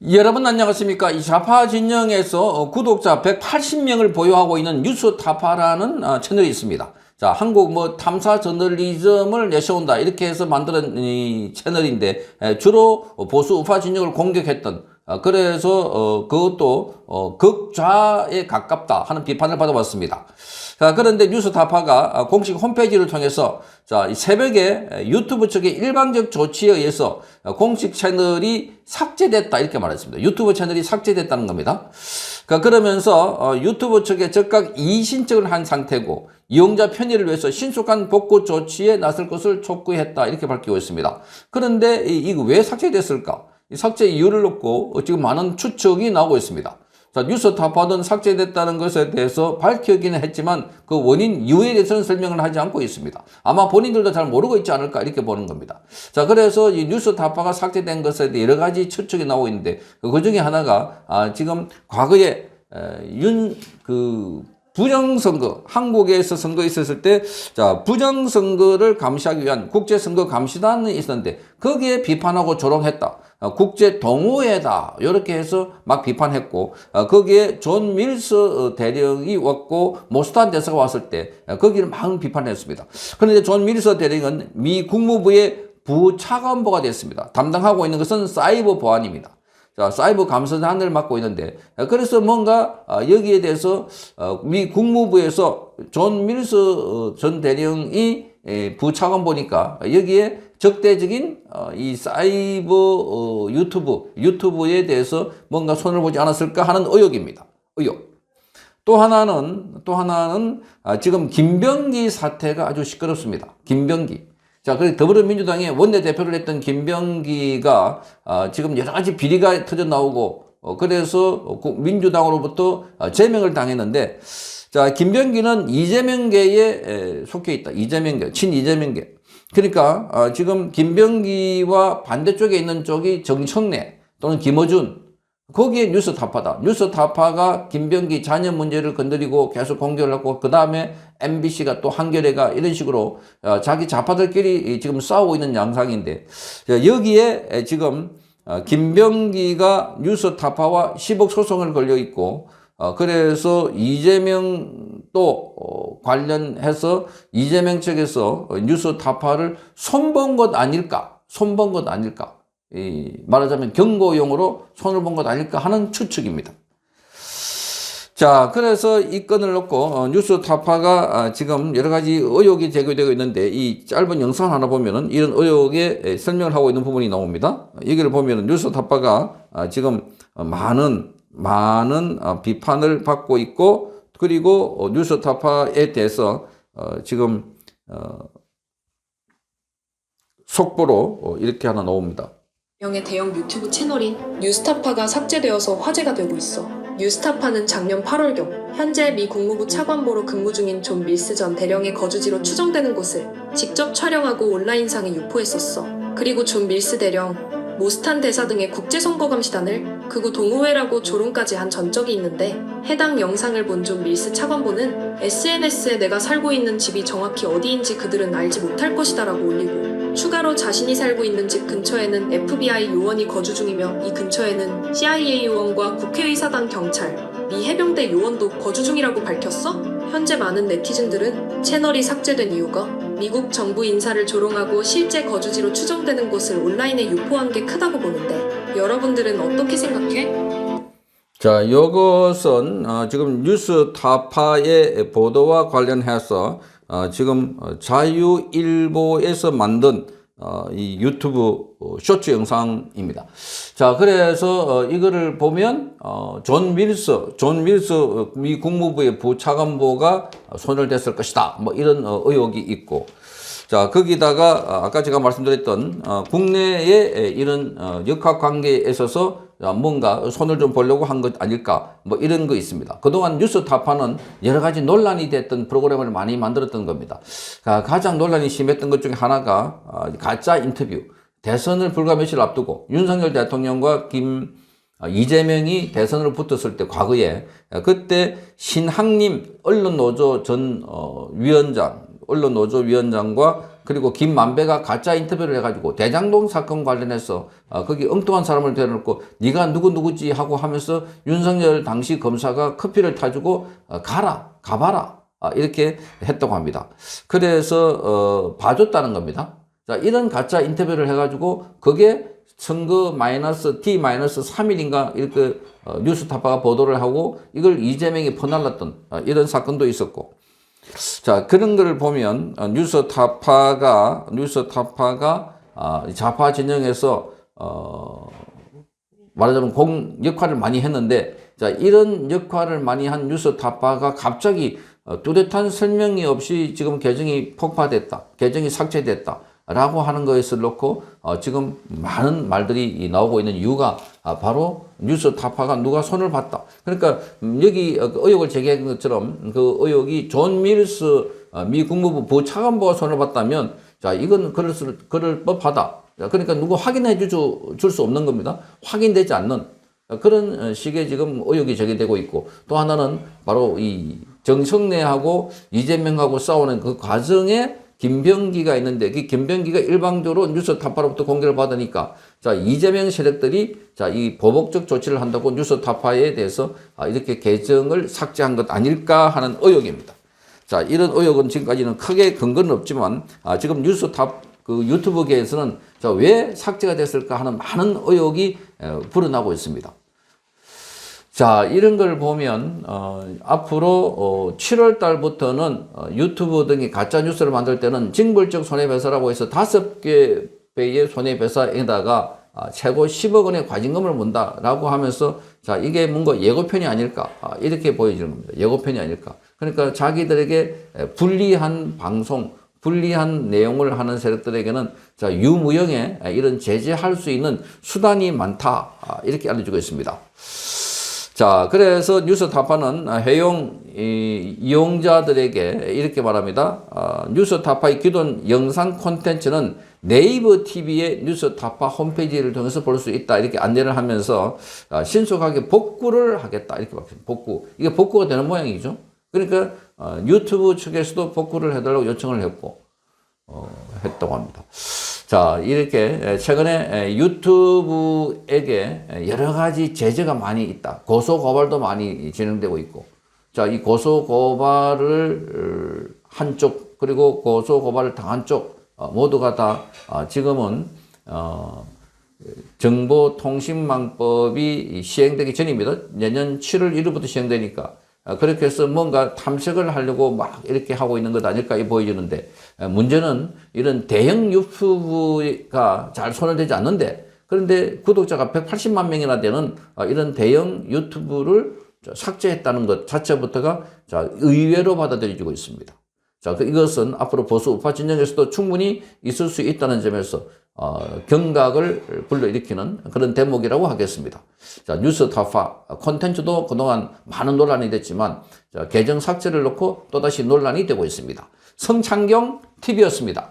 여러분 안녕하십니까? 이 좌파 진영에서 구독자 180명을 보유하고 있는 뉴스타파라는 채널이 있습니다. 자, 한국 탐사 저널리즘을 내세운다 이렇게 해서 만든 이 채널인데 주로 보수 우파 진영을 공격했던 그래서 그것도 극좌에 가깝다 하는 비판을 받아왔습니다. 자, 그런데 뉴스타파가 공식 홈페이지를 통해서 자, 이 새벽에 유튜브 측의 일방적 조치에 의해서 공식 채널이 삭제됐다 이렇게 말했습니다. 유튜브 채널이 삭제됐다는 겁니다. 그러면서 유튜브 측에 즉각 이의 신청을 한 상태고 이용자 편의를 위해서 신속한 복구 조치에 나설 것을 촉구했다 이렇게 밝히고 있습니다. 그런데 이거 왜 삭제됐을까? 이 삭제 이유를 놓고 지금 많은 추측이 나오고 있습니다. 자, 뉴스타파는 삭제됐다는 것에 대해서 밝히기는 했지만 그 원인 이유에 대해서는 설명을 하지 않고 있습니다. 아마 본인들도 잘 모르고 있지 않을까 이렇게 보는 겁니다. 자, 그래서 이 뉴스타파가 삭제된 것에 대해 여러 가지 추측이 나오고 있는데 그 중에 하나가 지금 과거에 부정선거, 한국에서 선거 있었을 때, 자, 부정선거를 감시하기 위한 국제선거감시단이 있었는데, 거기에 비판하고 조롱했다. 국제동호회다. 이렇게 해서 막 비판했고, 거기에 존 밀스 대령이 왔고, 모스탄 대사가 왔을 때, 거기를 막 비판했습니다. 그런데 존 밀스 대령은 미 국무부의 부차관보가 됐습니다. 담당하고 있는 것은 사이버 보안입니다. 자, 사이버 감사단을 맡고 있는데, 그래서 뭔가 여기에 대해서 미 국무부에서 존 밀스 전 대령이 부차관 보니까 여기에 적대적인 이 사이버 유튜브에 대해서 뭔가 손을 보지 않았을까 하는 의혹입니다. 의혹. 또 하나는 지금 김병기 사태가 아주 시끄럽습니다. 김병기. 자, 그리고 더불어민주당의 원내대표를 했던 김병기가 지금 여러 가지 비리가 터져 나오고 그래서 민주당으로부터 제명을 당했는데, 자, 김병기는 이재명계에 속해 있다. 이재명계, 친이재명계. 그러니까 지금 김병기와 반대쪽에 있는 쪽이 정청래 또는 김어준, 거기에 뉴스타파다. 뉴스타파가 김병기 자녀 문제를 건드리고 계속 공격을 하고, 그 다음에 MBC가 또 한겨레가 이런 식으로 자기 좌파들끼리 지금 싸우고 있는 양상인데, 여기에 지금 김병기가 뉴스타파와 10억 소송을 걸려 있고, 그래서 이재명 또 관련해서 이재명 측에서 뉴스타파를 손본 것 아닐까? 손본 것 아닐까? 말하자면 경고용으로 손을 본 것 아닐까 하는 추측입니다. 자, 그래서 이 건을 놓고 뉴스타파가 지금 여러 가지 의혹이 제기되고 있는데, 이 짧은 영상 하나 보면은 이런 의혹에 설명을 하고 있는 부분이 나옵니다. 여기를 보면은 뉴스타파가 지금 많은 비판을 받고 있고, 그리고 뉴스타파에 대해서 지금 속보로 이렇게 하나 나옵니다. 명의 대형 유튜브 채널인 뉴스타파가 삭제되어서 화제가 되고 있어. 뉴스타파는 작년 8월경 현재 미 국무부 차관보로 근무 중인 존 밀스 전 대령의 거주지로 추정되는 곳을 직접 촬영하고 온라인상에 유포했었어. 그리고 존 밀스 대령, 모스탄 대사 등의 국제선거감시단을 극우 동호회라고 조롱까지 한 전적이 있는데, 해당 영상을 본 존 밀스 차관보는 SNS에 내가 살고 있는 집이 정확히 어디인지 그들은 알지 못할 것이다 라고 올리고, 추가로 자신이 살고 있는 집 근처에는 FBI 요원이 거주 중이며 이 근처에는 CIA 요원과 국회의사당 경찰, 미 해병대 요원도 거주 중이라고 밝혔어? 현재 많은 네티즌들은 채널이 삭제된 이유가 미국 정부 인사를 조롱하고 실제 거주지로 추정되는 곳을 온라인에 유포한 게 크다고 보는데, 여러분들은 어떻게 생각해? 자, 이것은 지금 뉴스타파의 보도와 관련해서 지금 자유일보에서 만든 이 유튜브 쇼츠 영상입니다. 자, 그래서 이거를 보면 존 밀스 미 국무부의 부차관보가 손을 댔을 것이다. 뭐 이런 의혹이 있고, 자, 거기다가 아까 제가 말씀드렸던 국내의 이런 역학관계에 있어서 뭔가 손을 좀 보려고 한 것 아닐까, 뭐 이런 거 있습니다. 그동안 뉴스타파는 여러 가지 논란이 됐던 프로그램을 많이 만들었던 겁니다. 가장 논란이 심했던 것 중에 하나가 가짜 인터뷰. 대선을 불과 며칠 앞두고 윤석열 대통령과 이재명이 대선으로 붙었을 때, 과거에 그때 신학님 언론노조 전 언론노조 위원장과 그리고 김만배가 가짜 인터뷰를 해가지고 대장동 사건 관련해서 거기 엉뚱한 사람을 대놓고 네가 누구지 하고 하면서 윤석열 당시 검사가 커피를 타주고 가봐라 이렇게 했다고 합니다. 그래서 봐줬다는 겁니다. 자, 이런 가짜 인터뷰를 해가지고 그게 선거 -T-3일인가 이렇게 뉴스타파가 보도를 하고 이걸 이재명이 퍼날랐던 이런 사건도 있었고, 자, 그런 거를 보면 뉴스타파가 좌파 진영에서 말하자면 역할을 많이 했는데, 자, 이런 역할을 많이 한 뉴스타파가 갑자기 뚜렷한 설명이 없이 지금 계정이 폭파됐다, 계정이 삭제됐다 라고 하는 것을 놓고 지금 많은 말들이 나오고 있는 이유가 바로 뉴스타파가 누가 손을 봤다. 그러니까 여기 의혹을 제기한 것처럼 그 의혹이 존 밀스 미 국무부 부차관보가 손을 봤다면, 자, 이건 그럴 법하다. 그러니까 누구 확인해 줄 수 없는 겁니다. 확인되지 않는 그런 식의 지금 의혹이 제기되고 있고, 또 하나는 바로 이 정청래하고 이재명하고 싸우는 그 과정에 김병기가 있는데, 그 김병기가 일방적으로 뉴스타파로부터 공개를 받으니까, 자, 이재명 세력들이 자, 이 보복적 조치를 한다고 뉴스타파에 대해서 이렇게 계정을 삭제한 것 아닐까 하는 의혹입니다. 자, 이런 의혹은 지금까지는 크게 근거는 없지만 지금 그 유튜브계에서는 자, 왜 삭제가 됐을까 하는 많은 의혹이 불어나고 있습니다. 자, 이런 걸 보면 앞으로 7월 달부터는 유튜브 등이 가짜 뉴스를 만들 때는 징벌적 손해배상라고 해서 5개 배의 손해배상에다가 최고 10억 원의 과징금을 문다라고 하면서, 자, 이게 뭔가 예고편이 아닐까 이렇게 보여지는 겁니다. 예고편이 아닐까. 그러니까 자기들에게 불리한 방송, 불리한 내용을 하는 세력들에게는 자, 유무형의 이런 제재할 수 있는 수단이 많다 이렇게 알려주고 있습니다. 자, 그래서 뉴스타파는 회용 이용자들에게 이렇게 말합니다. 뉴스타파의 기존 영상 콘텐츠는 네이버 TV의 뉴스타파 홈페이지를 통해서 볼 수 있다 이렇게 안내를 하면서 신속하게 복구를 하겠다 이렇게 밝혔습니다. 복구, 이게 복구가 되는 모양이죠. 그러니까 유튜브 측에서도 복구를 해달라고 요청을 했다고 합니다. 자, 이렇게 최근에 유튜브에게 여러 가지 제재가 많이 있다. 고소고발도 많이 진행되고 있고, 자, 이 고소고발을 한쪽, 그리고 고소고발을 당한 쪽 모두가 다 지금은 정보통신망법이 시행되기 전입니다. 내년 7월 1일부터 시행되니까 그렇게 해서 뭔가 탐색을 하려고 막 이렇게 하고 있는 것 아닐까 보여지는데, 문제는 이런 대형 유튜브가 잘 손을 대지 않는데, 그런데 구독자가 180만 명이나 되는 이런 대형 유튜브를 삭제했다는 것 자체부터가 자, 의외로 받아들여지고 있습니다. 자, 이것은 앞으로 보수 우파 진영에서도 충분히 있을 수 있다는 점에서 경각을 불러일으키는 그런 대목이라고 하겠습니다. 자, 뉴스타파 콘텐츠도 그동안 많은 논란이 됐지만, 자, 계정 삭제를 놓고 또다시 논란이 되고 있습니다. 성창경 TV였습니다.